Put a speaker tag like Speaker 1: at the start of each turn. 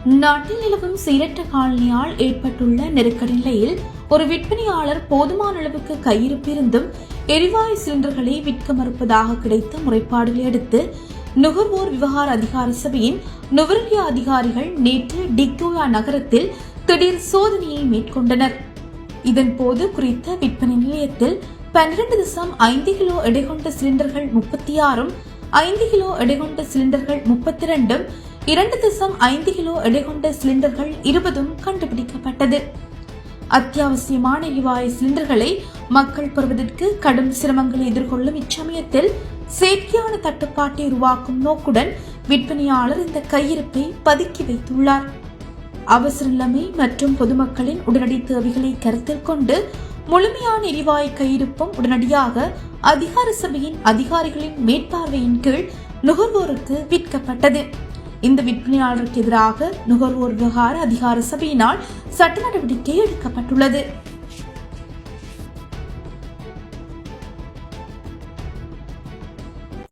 Speaker 1: நாட்டில் நிலவும் சீரற்ற காலனியால் ஏற்பட்டுள்ள நெருக்கடி நிலையில் ஒரு விற்பனையாளர் போதுமான அளவுக்கு கையிருப்பு இருந்தும் எரிவாயு சிலிண்டர்களை விற்க மறுப்பதாக கிடைத்த முறைப்பாடுகளை அடுத்து நுகர்வோர் விவகார அதிகார சபையின் நுவரெலியா அதிகாரிகள் நேற்று டிக்டோயா நகரத்தில் திடீர் சோதனையை மேற்கொண்டனர். இதன்போது குறித்த விற்பனை நிலையத்தில் 12.5 கிலோ எடை கொண்ட சிலிண்டர்கள் 36, 5 கிலோ எடை கொண்ட சிலிண்டர்கள் 32, 2.5 கிலோ எடை கொண்ட சிலிண்டர்கள் 20 கண்டுபிடிக்கப்பட்டது. அத்தியாவசியமான எரிவாயு சிலிண்டர்களை மக்கள் பெறுவதற்கு கடும் சிரமங்களை எதிர்கொள்ளும் இச்சமயத்தில் செயற்கையான தட்டுப்பாட்டை உருவாக்கும் நோக்குடன் விற்பனையாளர் இந்த கையிருப்பை பதுக்கி வைத்துள்ளார். அவசர நிலைமை மற்றும் பொதுமக்களின் உடனடி தேவைகளை கருத்தில் கொண்டு முழுமையான எரிவாயு கையிருப்பும் உடனடியாக அதிகார சபையின் அதிகாரிகளின் மேற்பார்வையின் கீழ் நுகர்வோருக்கு விற்கப்பட்டது. இந்த விற்பனையாளருக்கு எதிராக நுகர்வோர் விவகார அதிகார சபையினால் சட்ட நடவடிக்கை எடுக்கப்பட்டுள்ளது.